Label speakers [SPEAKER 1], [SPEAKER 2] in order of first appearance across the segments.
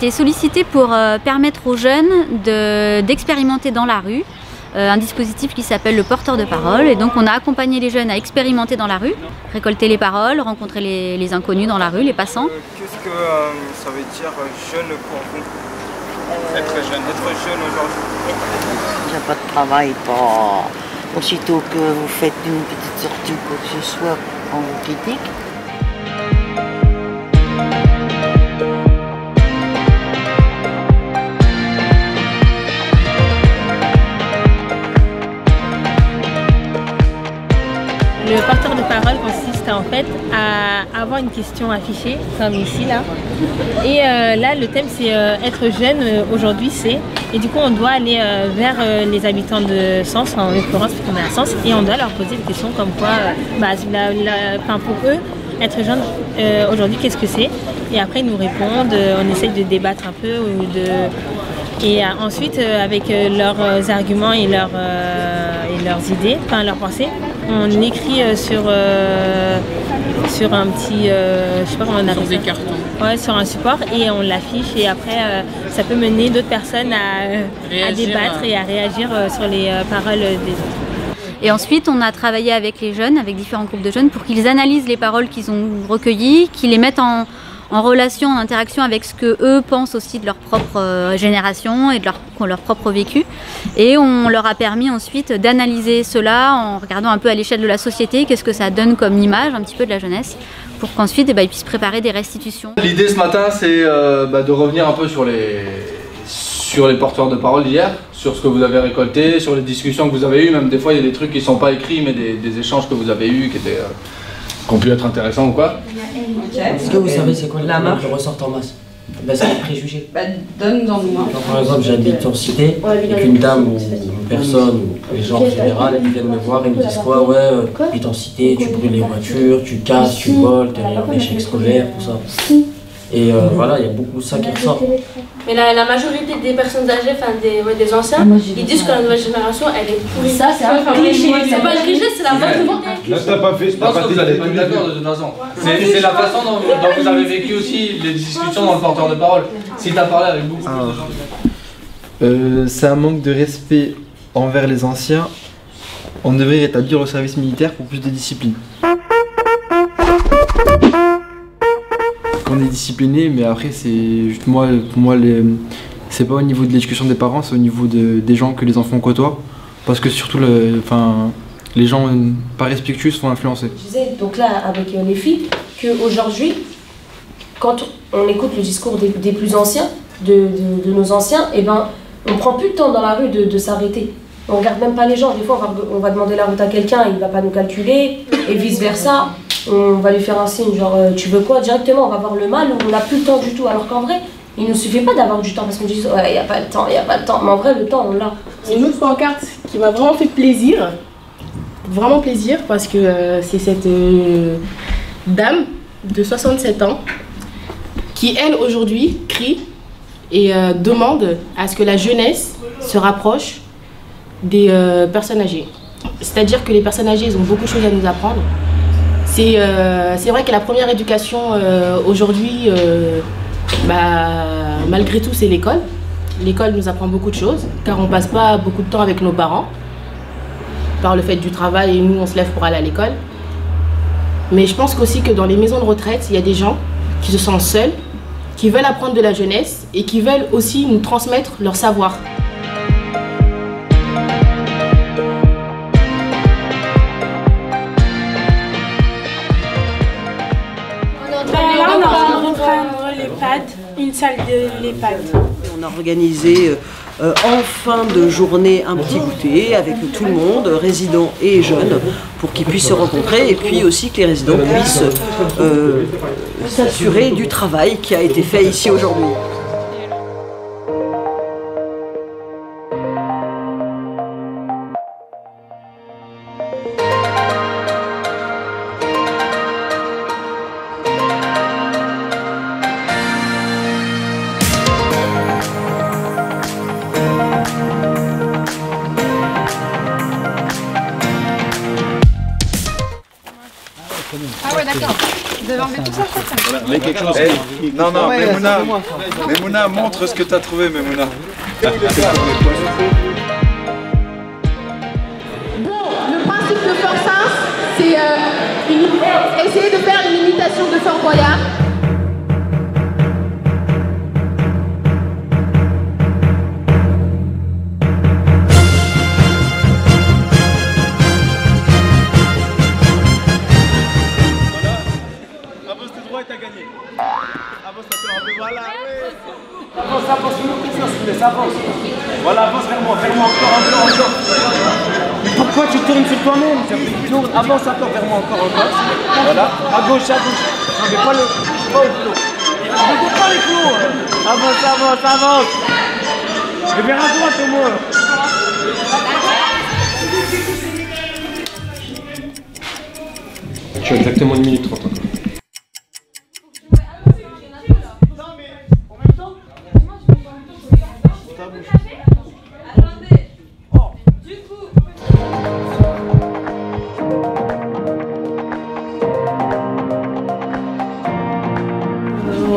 [SPEAKER 1] été sollicitée pour permettre aux jeunes d'expérimenter dans la rue un dispositif qui s'appelle le porteur de parole. Et donc on a accompagné les jeunes à expérimenter dans la rue, récolter les paroles, rencontrer les inconnus dans la rue, les passants.
[SPEAKER 2] Qu'est-ce que ça veut dire jeune pour vous? Être jeune aujourd'hui?
[SPEAKER 3] Il n'y a pas de travail, pas aussitôt que vous faites une petite sortie ou quoi que ce soit, on vous critique.
[SPEAKER 4] Le porteur de parole consiste en fait à avoir une question affichée, comme ici là. Et là, le thème c'est être jeune aujourd'hui, c'est. Et du coup, on doit aller vers les habitants de Sens, en l'occurrence, parce qu'on est à Sens, et on doit leur poser des questions comme quoi, pour eux, être jeune aujourd'hui, qu'est-ce que c'est? Et après, ils nous répondent, on essaye de débattre un peu et ensuite, avec leurs arguments et leurs idées, enfin leurs pensées, on écrit sur un petit, je sais pas comment on appelle ça. Sur des cartons. Ouais, sur un support et on l'affiche et après ça peut mener d'autres personnes à débattre et à réagir sur les paroles des autres.
[SPEAKER 1] Et ensuite, on a travaillé avec les jeunes, avec différents groupes de jeunes, pour qu'ils analysent les paroles qu'ils ont recueillies, qu'ils les mettent en relation, en interaction avec ce que eux pensent aussi de leur propre génération et de leur propre vécu. Et on leur a permis ensuite d'analyser cela en regardant un peu à l'échelle de la société, qu'est-ce que ça donne comme image un petit peu de la jeunesse, pour qu'ensuite ils puissent préparer des restitutions.
[SPEAKER 5] L'idée ce matin, c'est de revenir un peu sur les porteurs de parole d'hier, sur ce que vous avez récolté, sur les discussions que vous avez eues, même des fois il y a des trucs qui ne sont pas écrits, mais des échanges que vous avez eus qui ont pu être intéressants ou quoi.
[SPEAKER 6] Est-ce que vous savez c'est quoi la marque qui ressortent en masse? C'est les préjugés.
[SPEAKER 7] Donne-en-nous.
[SPEAKER 6] Par exemple, j'habite en cité, et qu'une dame ou une personne, ou les gens en général, ils viennent me voir et me disent quoi? Ouais, t'es en cité, tu brûles les voitures, tu casses, tu voles, t'es en échec scolaire, tout ça. Et voilà, il y a beaucoup de ça qui ressort.
[SPEAKER 7] Mais la majorité des personnes âgées, enfin des anciens, ils disent que la nouvelle génération, elle est pourrie. Ça, c'est un cliché. C'est pas un cliché, c'est la vraie vérité.
[SPEAKER 5] Là, t'as pas fait, t'as pas dit la vérité. D'accord, de toute façon. C'est la façon dont vous avez vécu aussi les discussions dans le porteur de parole. Si t'as parlé avec beaucoup de gens.
[SPEAKER 8] C'est un manque de respect envers les anciens. On devrait rétablir le service militaire pour plus de discipline. On est discipliné, mais après c'est juste pour moi c'est pas au niveau de l'éducation des parents, c'est au niveau des gens que les enfants côtoient, parce que surtout les gens pas respectueux sont influencés.
[SPEAKER 9] Je disais donc là avec les filles qu'aujourd'hui, quand on écoute le discours des plus anciens, de nos anciens, et on prend plus le temps dans la rue de s'arrêter. On regarde même pas les gens. Des fois on va demander la route à quelqu'un, il va pas nous calculer et vice versa. On va lui faire un signe genre tu veux quoi directement, on va voir le mal où on n'a plus le temps du tout, alors qu'en vrai il ne suffit pas d'avoir du temps parce qu'on dit ouais il n'y a pas le temps, mais en vrai le temps on l'a.
[SPEAKER 10] C'est une autre pancarte qui m'a vraiment fait plaisir, vraiment plaisir, parce que c'est cette dame de 67 ans qui elle aujourd'hui crie et demande à ce que la jeunesse se rapproche des personnes âgées. C'est-à-dire que les personnes âgées ils ont beaucoup de choses à nous apprendre. C'est vrai que la première éducation aujourd'hui, malgré tout, c'est l'école. L'école nous apprend beaucoup de choses, car on passe pas beaucoup de temps avec nos parents, par le fait du travail, et nous on se lève pour aller à l'école. Mais je pense aussi que dans les maisons de retraite, il y a des gens qui se sentent seuls, qui veulent apprendre de la jeunesse et qui veulent aussi nous transmettre leur savoir.
[SPEAKER 11] Là, on est en train de reprendre l'EHPAD, une salle de l'EHPAD.
[SPEAKER 3] On a organisé en fin de journée un petit goûter avec tout le monde, résidents et jeunes, pour qu'ils puissent se rencontrer et puis aussi que les résidents puissent s'assurer du travail qui a été fait ici aujourd'hui.
[SPEAKER 12] Ah ouais, d'accord. Vous avez enlevé tout ça,
[SPEAKER 13] voilà, mais quelque chose non, non, Memouna, montre ce que tu as trouvé, Memouna.
[SPEAKER 14] Bon, le principe de Fort Sens, c'est essayer de faire une imitation de Fort Boyard.
[SPEAKER 15] Voilà, avance vers moi, encore. Mais pourquoi tu tournes sur toi-même? Avance encore vers moi, encore. Voilà, à gauche. Non, mais pas au flot. Pas les flots. Avance. Et vers à droite au moins.
[SPEAKER 8] Tu as exactement 1 minute 30 encore.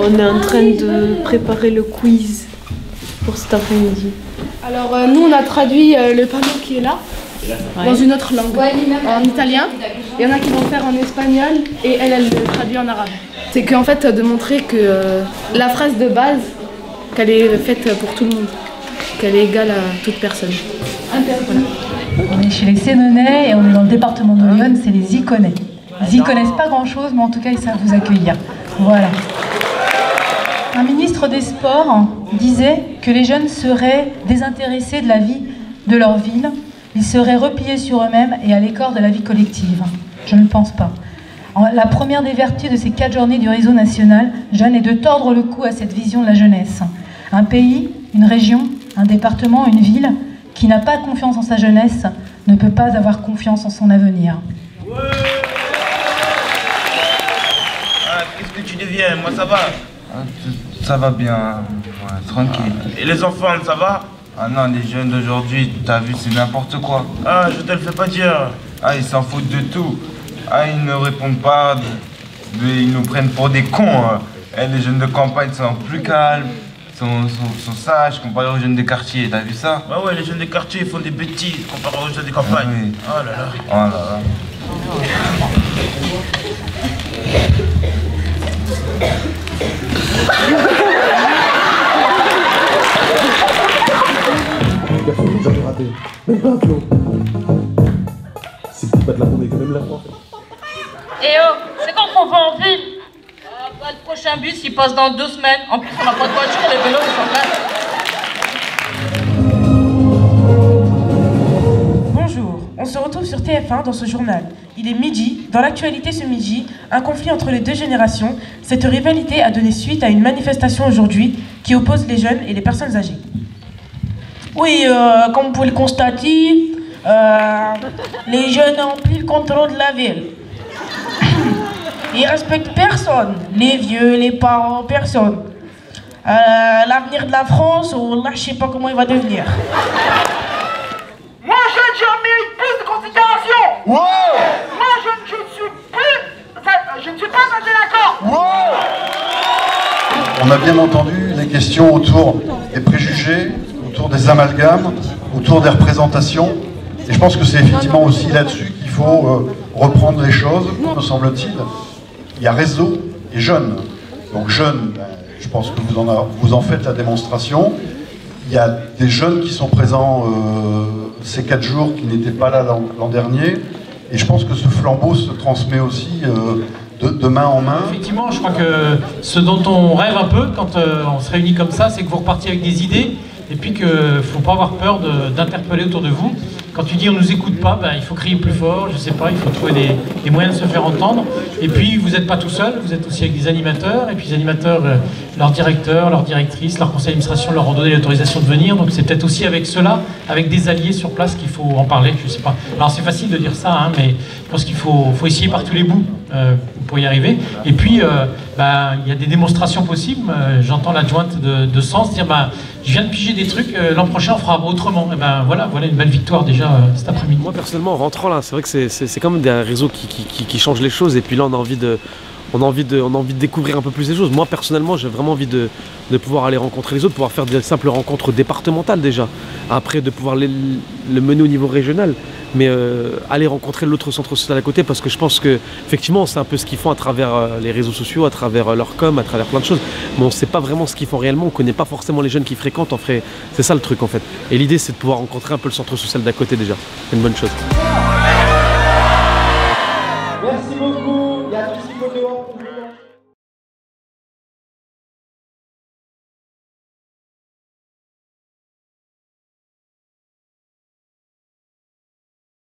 [SPEAKER 16] On est en train de préparer le quiz pour cet après-midi.
[SPEAKER 10] Alors nous on a traduit le panneau qui est là dans une autre langue, en italien. Il y en a qui vont faire en espagnol et elle le traduit en arabe. C'est qu'en fait de montrer que la phrase de base, qu'elle est faite pour tout le monde, qu'elle est égale à toute personne. Voilà.
[SPEAKER 17] On est chez les Sénonais et on est dans le département de Lyon, c'est les Iconais. Ils y connaissent pas grand chose, mais en tout cas ils savent vous accueillir. Voilà. Un ministre des Sports disait que les jeunes seraient désintéressés de la vie de leur ville, ils seraient repliés sur eux-mêmes et à l'écart de la vie collective. Je ne le pense pas. La première des vertus de ces 4 journées du réseau national jeune est de tordre le cou à cette vision de la jeunesse. Un pays, une région, un département, une ville qui n'a pas confiance en sa jeunesse ne peut pas avoir confiance en son avenir.
[SPEAKER 18] Qu'est-ce que tu deviens? Moi ça va. Ça va bien, ouais, tranquille. Et les enfants, ça va? Ah non, les jeunes d'aujourd'hui, t'as vu, c'est n'importe quoi. Ah, je te le fais pas dire. Ah, ils s'en foutent de tout. Ah, ils ne répondent pas, ils nous prennent pour des cons. Et les jeunes de campagne sont plus calmes, sont sages comparés aux jeunes des quartiers, t'as vu ça? Ah ouais, les jeunes des quartiers, ils font des bêtises comparés aux jeunes des campagnes. Ah, oui. Oh là là. Oh là là.
[SPEAKER 19] J'en ai raté. Même pas un flot. C'est pour battre la bombe quand même la fois.
[SPEAKER 20] Eh oh, c'est quand qu'on va en ville? Le prochain bus il passe dans 2 semaines. En plus on n'a pas de voiture, les vélos ils sont pleins.
[SPEAKER 21] Bonjour, on se retrouve sur TF1 dans ce journal. Il est midi. Dans l'actualité ce midi, un conflit entre les 2 générations. Cette rivalité a donné suite à une manifestation aujourd'hui qui oppose les jeunes et les personnes âgées. Oui, comme vous pouvez le constater, les jeunes ont pris le contrôle de la ville. Ils respectent personne, les vieux, les parents, personne. L'avenir de la France, là, je sais pas comment il va devenir.
[SPEAKER 22] Moi, je mérite plus de considération. Ouais. Moi, je ne suis pas un délinquant.
[SPEAKER 23] Ouais. On a bien entendu les questions autour des préjugés, autour des amalgames, autour des représentations. Et je pense que c'est effectivement aussi là-dessus qu'il faut reprendre les choses, me semble-t-il. Il y a réseau et jeunes. Donc jeunes, je pense que vous en faites la démonstration. Il y a des jeunes qui sont présents ces 4 jours qui n'étaient pas là l'an dernier. Et je pense que ce flambeau se transmet aussi de main en main.
[SPEAKER 24] Effectivement, je crois que ce dont on rêve un peu quand on se réunit comme ça, c'est que vous repartiez avec des idées et puis qu'il ne faut pas avoir peur d'interpeller autour de vous. Quand tu dis on nous écoute pas, ben, il faut crier plus fort, je sais pas, il faut trouver des moyens de se faire entendre. Et puis vous n'êtes pas tout seul, vous êtes aussi avec des animateurs, et puis les animateurs, leurs directeurs, leurs directrices, leur conseil d'administration leur ont donné l'autorisation de venir, donc c'est peut-être aussi avec ceux-là, avec des alliés sur place qu'il faut en parler, je sais pas. Alors c'est facile de dire ça, hein, mais je pense qu'il faut essayer par tous les bouts pour y arriver. Et puis ben, y a des démonstrations possibles, j'entends l'adjointe de Sens dire ben, je viens de piger des trucs, l'an prochain on fera autrement. Et ben voilà une belle victoire déjà cet après-midi.
[SPEAKER 25] Moi personnellement en rentrant là, c'est vrai que c'est comme un réseau qui change les choses et puis là on a envie de
[SPEAKER 1] on a envie de découvrir un peu plus les choses. Moi personnellement j'ai vraiment envie de pouvoir aller rencontrer les autres, pouvoir faire des simples rencontres départementales déjà, après de pouvoir le mener au niveau régional, mais aller rencontrer l'autre centre social à côté, parce que je pense que effectivement c'est un peu ce qu'ils font à travers les réseaux sociaux, à travers leur com, à travers plein de choses, mais on ne sait pas vraiment ce qu'ils font réellement, on ne connaît pas forcément les jeunes qui fréquentent, c'est ça le truc en fait. Et l'idée c'est de pouvoir rencontrer un peu le centre social d'à côté déjà, c'est une bonne chose.